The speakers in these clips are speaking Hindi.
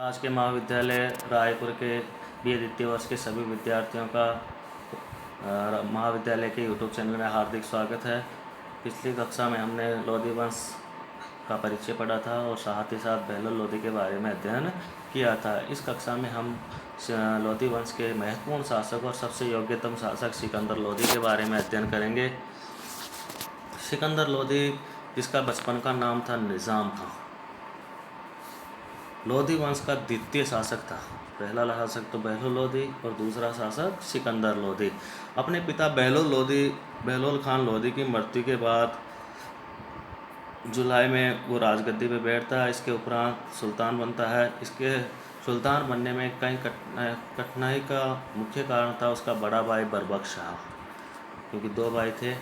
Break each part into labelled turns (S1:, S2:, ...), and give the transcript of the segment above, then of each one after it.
S1: आज के महाविद्यालय रायपुर के BA द्वितीय वर्ष के सभी विद्यार्थियों का महाविद्यालय के YouTube चैनल में हार्दिक स्वागत है। पिछली कक्षा में हमने लोधी वंश का परिचय पढ़ा था और साथ ही साथ बहलोल लोधी के बारे में अध्ययन किया था। इस कक्षा में हम लोधी वंश के महत्वपूर्ण शासक और सबसे योग्यतम शासक सिकंदर लोधी के बारे में अध्ययन करेंगे। सिकंदर लोधी, जिसका बचपन का नाम था निज़ाम खां, लोधी वंश का द्वितीय शासक था। पहला शासक तो बहलोल लोधी और दूसरा शासक सिकंदर लोधी। अपने पिता बहलोल खान लोधी की मृत्यु के बाद जुलाई में वो राजगद्दी पे बैठता है। इसके उपरांत सुल्तान बनता है। इसके सुल्तान बनने में कई कठिनाई का मुख्य कारण था उसका बड़ा भाई बरबख्श शाह, क्योंकि दो भाई थे।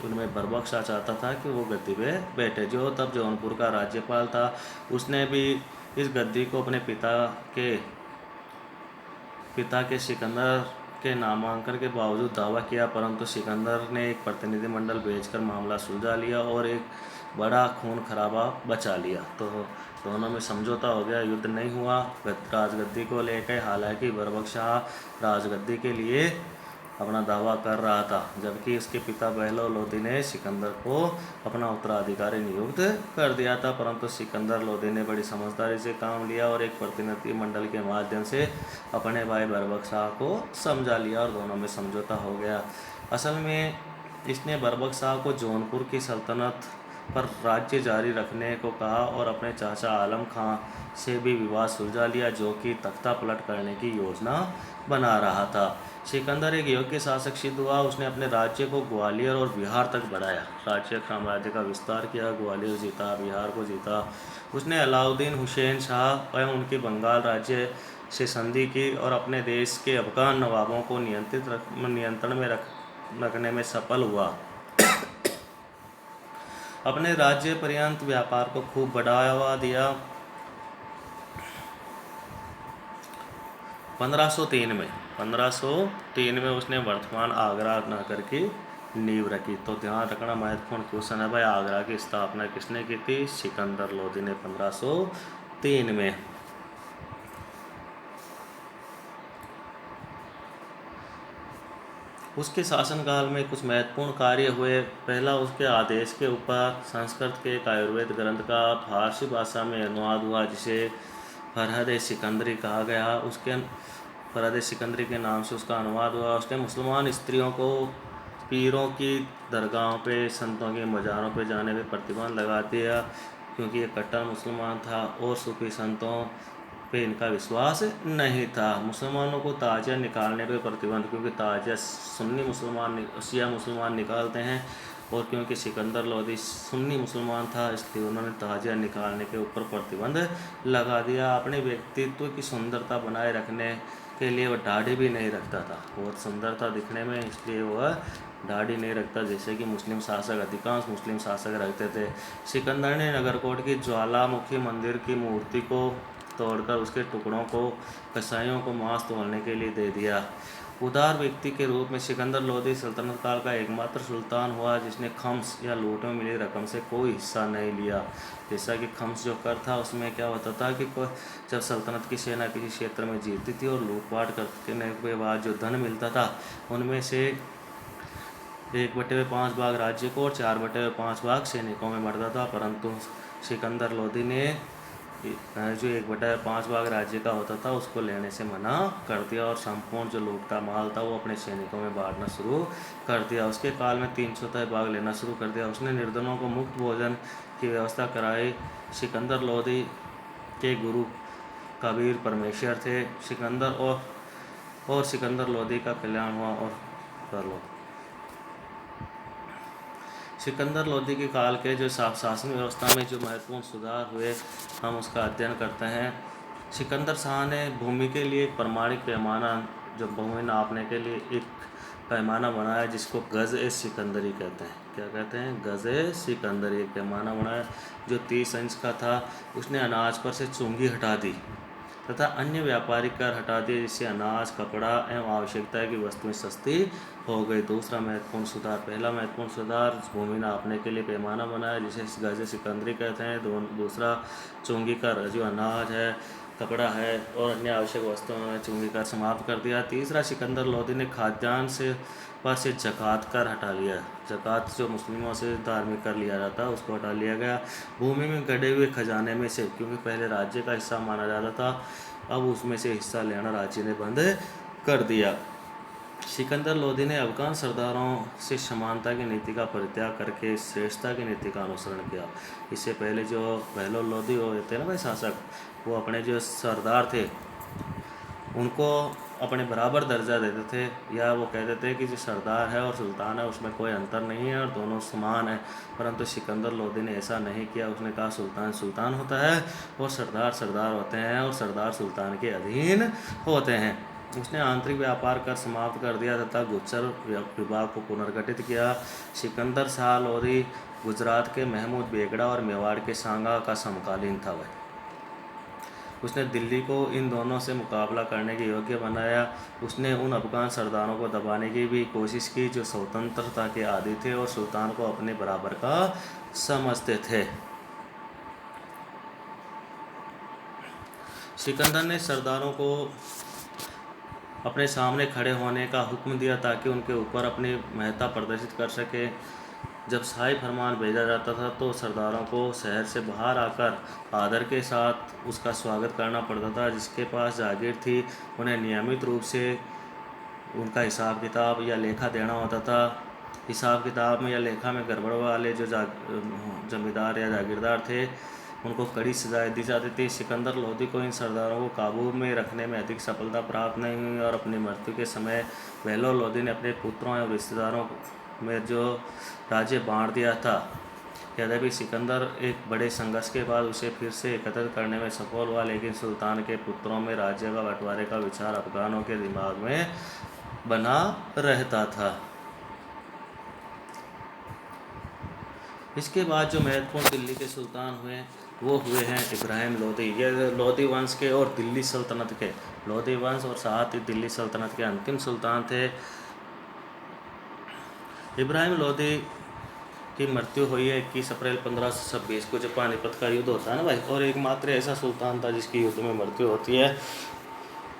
S1: उनमें बरबख्श शाह चाहता था कि वो गद्दी पे बैठे, जो तब जौनपुर का राज्यपाल था। उसने भी इस गद्दी को अपने पिता के सिकंदर के नामांकन के बावजूद दावा किया, परंतु सिकंदर ने एक प्रतिनिधिमंडल भेजकर मामला सुलझा लिया और एक बड़ा खून खराबा बचा लिया। तो दोनों में समझौता हो गया, युद्ध नहीं हुआ राजगद्दी को लेकर। हालांकि बरबख्श शाह राजगद्दी के लिए अपना दावा कर रहा था, जबकि उसके पिता बहलोल लोधी ने सिकंदर को अपना उत्तराधिकारी नियुक्त कर दिया था। परंतु सिकंदर लोधी ने बड़ी समझदारी से काम लिया और एक प्रतिनिधि मंडल के माध्यम से अपने भाई बरबख्श शाह को समझा लिया और दोनों में समझौता हो गया। असल में इसने बरबख्श शाह को जौनपुर की सल्तनत पर राज्य जारी रखने को कहा और अपने चाचा आलम खां से भी विवाद सुलझा लिया, जो कि तख्ता पलट करने की योजना बना रहा था। सिकंदर एक योग्य शासक सिद्ध हुआ। उसने अपने राज्य को ग्वालियर और बिहार तक बढ़ाया, राज्य साम्राज्य का विस्तार किया, ग्वालियर जीता, बिहार को जीता। उसने अलाउद्दीन हुसैन शाह एवं उनके बंगाल राज्य से संधि की और अपने देश के अफगान नवाबों को नियंत्रण में रखने में सफल हुआ। अपने राज्य पर्यंत व्यापार को खूब बढ़ावा दिया। 1503 में उसने वर्तमान आगरा नगर की नींव रखी। तो ध्यान रखना, महत्वपूर्ण क्वेश्चन है भाई, आगरा की स्थापना किसने की थी? सिकंदर लोधी ने 1503 में। उसके शासनकाल में कुछ महत्वपूर्ण कार्य हुए। पहला, उसके आदेश के ऊपर संस्कृत के एक आयुर्वेद ग्रंथ का फारसी भाषा में अनुवाद हुआ, जिसे फरहद सिकंदरी कहा गया। उसके फरहद सिकंदरी के नाम से उसका अनुवाद हुआ। उसने मुसलमान स्त्रियों को पीरों की दरगाहों पे, संतों के मज़ारों पे जाने पे प्रतिबंध लगा दिया, क्योंकि ये कट्टर मुसलमान था और सूफी संतों पे इनका विश्वास नहीं था। मुसलमानों को ताजिया निकालने पे प्रतिबंध, क्योंकि ताजिया शिया मुसलमान निकालते हैं, और क्योंकि सिकंदर लोधी सुन्नी मुसलमान था, इसलिए उन्होंने ताजिया निकालने के ऊपर प्रतिबंध लगा दिया। अपने व्यक्तित्व की सुंदरता बनाए रखने के लिए वह दाढ़ी भी नहीं रखता था। बहुत सुंदर था दिखने में, इसलिए वह दाढ़ी नहीं रखता, जैसे कि अधिकांश मुस्लिम शासक रखते थे। सिकंदर ने नगरकोट की ज्वालामुखी मंदिर की मूर्ति को तोड़कर उसके टुकड़ों को कसाईयों को मांस तोड़ने के लिए दे दिया। उदार व्यक्ति के रूप में सिकंदर लोधी सल्तनत काल का एकमात्र सुल्तान हुआ जिसने खम्स या लूट में मिली रकम से कोई हिस्सा नहीं लिया। जैसा कि खम्स जो कर था, उसमें क्या होता था कि जब सल्तनत की सेना किसी क्षेत्र में जीतती थी और लूटपाट करने के बाद जो धन मिलता था, उनमें से 1/5 भाग राज्य को और 4/5 भाग सैनिकों में बढ़ता था। परंतु सिकंदर लोधी ने जो 1/5 भाग राज्य का होता था उसको लेने से मना कर दिया और संपूर्ण जो लूट का माल था वो अपने सैनिकों में बांटना शुरू कर दिया। उसके काल में 3/4 भाग लेना शुरू कर दिया। उसने निर्धनों को मुफ्त भोजन की व्यवस्था कराई। सिकंदर लोधी के गुरु कबीर परमेश्वर थे। सिकंदर लोधी का कल्याण हुआ और कर लो। सिकंदर लोधी के काल के जो शासन व्यवस्था में जो महत्वपूर्ण सुधार हुए, हम उसका अध्ययन करते हैं। सिकंदर शाह ने भूमि के लिए एक प्रमाणिक पैमाना, जो भूमि नापने के लिए एक पैमाना बनाया, जिसको गज-ए-सिकंदरी कहते हैं। क्या कहते हैं? गज-ए-सिकंदरी। एक पैमाना बनाया जो 30 इंच का था। उसने अनाज पर से चुंगी हटा दी तथा अन्य व्यापारिक कर हटा दिए, जिससे अनाज, कपड़ा एवं आवश्यकता की वस्तुएं सस्ती हो गई। दूसरा महत्वपूर्ण सुधार, पहला महत्वपूर्ण सुधार, भूमि नापने के लिए पैमाना बनाया जिसे गज सिकंदरी कहते हैं। दूसरा, चुंगी का जो अनाज है, कपड़ा है और अन्य आवश्यक वस्तुओं ने चुंगी कर समाप्त कर दिया। तीसरा, सिकंदर लोदी ने खाद्यान्न से ज़कात कर हटा लिया। ज़कात जो मुस्लिमों से धार्मिक कर लिया जाता है उसको हटा लिया गया। भूमि में गड़े हुए खजाने में से, क्योंकि पहले राज्य का हिस्सा माना जाता था, अब उसमें से हिस्सा लेना राज्य ने बंद कर दिया। सिकंदर लोदी ने अफगान सरदारों से समानता की नीति का परित्याग करके श्रेष्ठता की नीति का अनुसरण किया। इससे पहले जो बहलोल लोदी होते ना भाई शासक, वो अपने जो सरदार थे उनको अपने बराबर दर्जा देते थे, या वो कहते थे कि जो सरदार है और सुल्तान है उसमें कोई अंतर नहीं है और दोनों समान है। परंतु सिकंदर लोदी ने ऐसा नहीं किया। उसने कहा सुल्तान सुल्तान होता है और सरदार सरदार होते हैं और सरदार सुल्तान के अधीन होते हैं। उसने आंतरिक व्यापार कर समाप्त कर दिया तथा गुज्जर विभाग को पुनर्गठित किया। सिकंदर शाह लोदी गुजरात के महमूद बेगड़ा और मेवाड़ के सांगा का समकालीन था। वह उसने दिल्ली को इन दोनों से मुकाबला करने के योग्य बनाया। उसने उन अफगान सरदारों को दबाने की भी कोशिश की जो स्वतंत्रता के आदी थे और सुल्तान को अपने बराबर का समझते थे। सिकंदर ने सरदारों को अपने सामने खड़े होने का हुक्म दिया ताकि उनके ऊपर अपनी महत्ता प्रदर्शित कर सके। जब शाही फरमान भेजा जाता था तो सरदारों को शहर से बाहर आकर आदर के साथ उसका स्वागत करना पड़ता था। जिसके पास जागीर थी उन्हें नियमित रूप से उनका हिसाब किताब या लेखा देना होता था। हिसाब किताब में या लेखा में गड़बड़ वाले जो जमींदार या जागीरदार थे उनको कड़ी सजाएं दी जाती थी। सिकंदर लोदी को इन सरदारों को काबू में रखने में अधिक सफलता प्राप्त नहीं हुई और अपनी मृत्यु के समय बहलोल लोदी ने अपने पुत्रों एवं रिश्तेदारों में जो राज्य बांट दिया था। यद्यपि सिकंदर एक बड़े संघर्ष के बाद उसे फिर से एकत्रित करने में सफल हुआ, लेकिन सुल्तान के पुत्रों में राज्य का बंटवारे का विचार अफगानों के दिमाग में बना रहता था। इसके बाद जो महत्वपूर्ण दिल्ली के सुल्तान हुए वो हुए हैं इब्राहिम लोदी। ये लोदी वंश के और दिल्ली सल्तनत के, लोदी वंश और साथ ही दिल्ली सल्तनत के अंतिम सुल्तान थे। इब्राहिम लोदी की मृत्यु हुई है 21 अप्रैल 1526 को, जब पानीपत का युद्ध होता है ना भाई, और एकमात्र ऐसा सुल्तान था जिसकी युद्ध में मृत्यु होती है।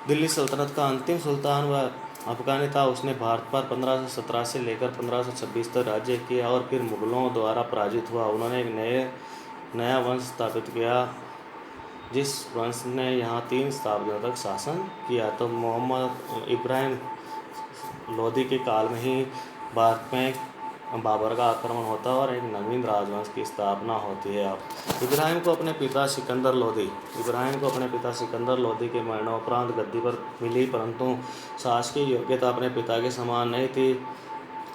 S1: दिल्ली सल्तनत का अंतिम सुल्तान व अफगानी था। उसने भारत पर 1517 से लेकर 1526 तक राज्य किया और फिर मुगलों द्वारा पराजित हुआ। उन्होंने एक नया वंश स्थापित किया जिस वंश ने यहाँ 3 शताब्दियों तक शासन किया। तो मोहम्मद इब्राहिम लोदी के काल में ही भारत में बाबर का आक्रमण होता है और एक नवीन राजवंश की स्थापना होती है। इब्राहिम को अपने पिता सिकंदर लोदी के मरणोपरांत गद्दी पर मिली, परंतु शासकीय योग्यता अपने पिता के समान नहीं थी।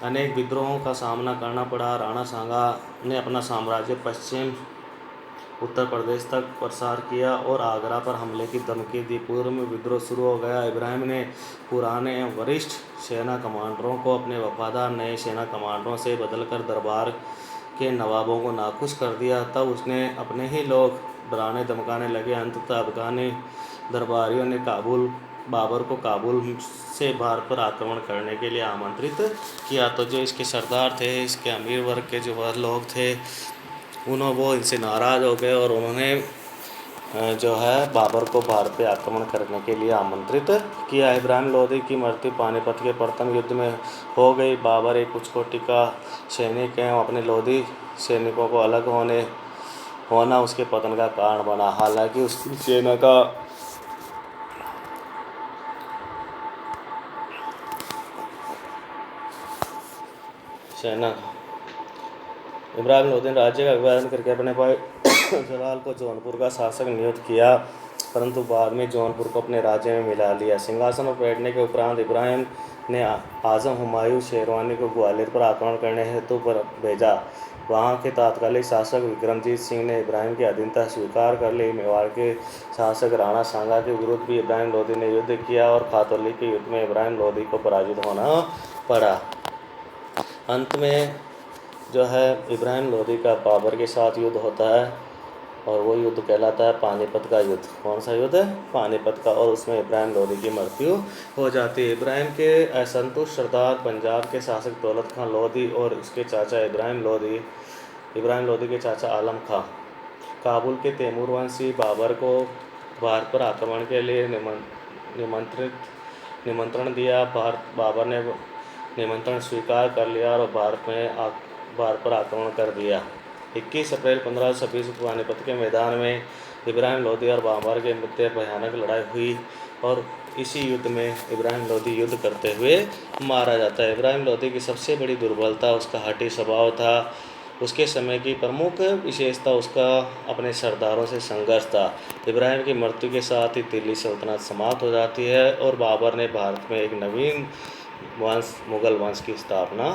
S1: अनेक विद्रोहों का सामना करना पड़ा। राणा सांगा ने अपना साम्राज्य पश्चिम उत्तर प्रदेश तक प्रसार किया और आगरा पर हमले की धमकी दी। पूर्व में विद्रोह शुरू हो गया। इब्राहिम ने पुराने वरिष्ठ सेना कमांडरों को अपने वफादार नए सेना कमांडरों से बदलकर दरबार के नवाबों को नाखुश कर दिया। तब उसने अपने ही लोग डराने धमकाने लगे। अंततः अफगानी दरबारियों ने बाबर को काबुल से भारत पर आक्रमण करने के लिए आमंत्रित किया। तो जो इसके सरदार थे, इसके अमीर वर्ग के जो वह लोग थे, वो इनसे नाराज़ हो गए और उन्होंने जो है बाबर को भारत पे आक्रमण करने के लिए आमंत्रित किया। इब्राहिम लोदी की मृत्यु पानीपत के प्रथम युद्ध में हो गई। बाबर एक उच्च कोटि का सैनिक है। अपने लोदी सैनिकों को अलग होना उसके पतन का कारण बना। हालांकि उसकी सेना इब्राहिम लोदी ने राज्य का विभाजन करके अपने भाई जलाल को जौनपुर का शासक नियुक्त किया, परंतु बाद में जौनपुर को अपने राज्य में मिला लिया। सिंहासन पर बैठने के उपरांत इब्राहिम ने आजम हुमायूं शेरवानी को ग्वालियर पर आक्रमण करने हेतु भेजा। वहाँ के तत्कालीन शासक विक्रमजीत सिंह ने इब्राहिम की अधीनता स्वीकार कर ली। मेवाड़ के शासक राणा सांगा के विरुद्ध भी इब्राहिम लोदी ने युद्ध किया और खातौली के युद्ध में इब्राहिम लोदी को पराजित होना पड़ा। अंत में जो है इब्राहिम लोदी का बाबर के साथ युद्ध होता है और वो युद्ध कहलाता है पानीपत का युद्ध। कौन सा युद्ध है? पानीपत का। और उसमें इब्राहिम लोदी की मृत्यु हो जाती है। इब्राहिम के असंतुष्ट सरदार पंजाब के शासक दौलत खां लोदी और उसके चाचा इब्राहिम लोदी के चाचा आलम खां काबुल के तैमूर वंशी बाबर को भारत पर आक्रमण के लिए निमंत्रण दिया। बाबर ने निमंत्रण स्वीकार कर लिया और भारत पर आक्रमण कर दिया। 21 अप्रैल 1526 को पानीपत के मैदान में इब्राहिम लोदी और बाबर के मध्य भयानक लड़ाई हुई और इसी युद्ध में इब्राहिम लोदी युद्ध करते हुए मारा जाता है। इब्राहिम लोदी की सबसे बड़ी दुर्बलता उसका हठी स्वभाव था। उसके समय की प्रमुख विशेषता उसका अपने सरदारों से संघर्ष था। इब्राहिम की मृत्यु के साथ ही दिल्ली सल्तनत समाप्त हो जाती है और बाबर ने भारत में एक नवीन वंश मुगल वंश की स्थापना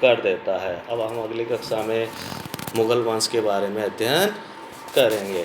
S1: कर देता है। अब हम अगली कक्षा में मुगल वंश के बारे में अध्ययन करेंगे।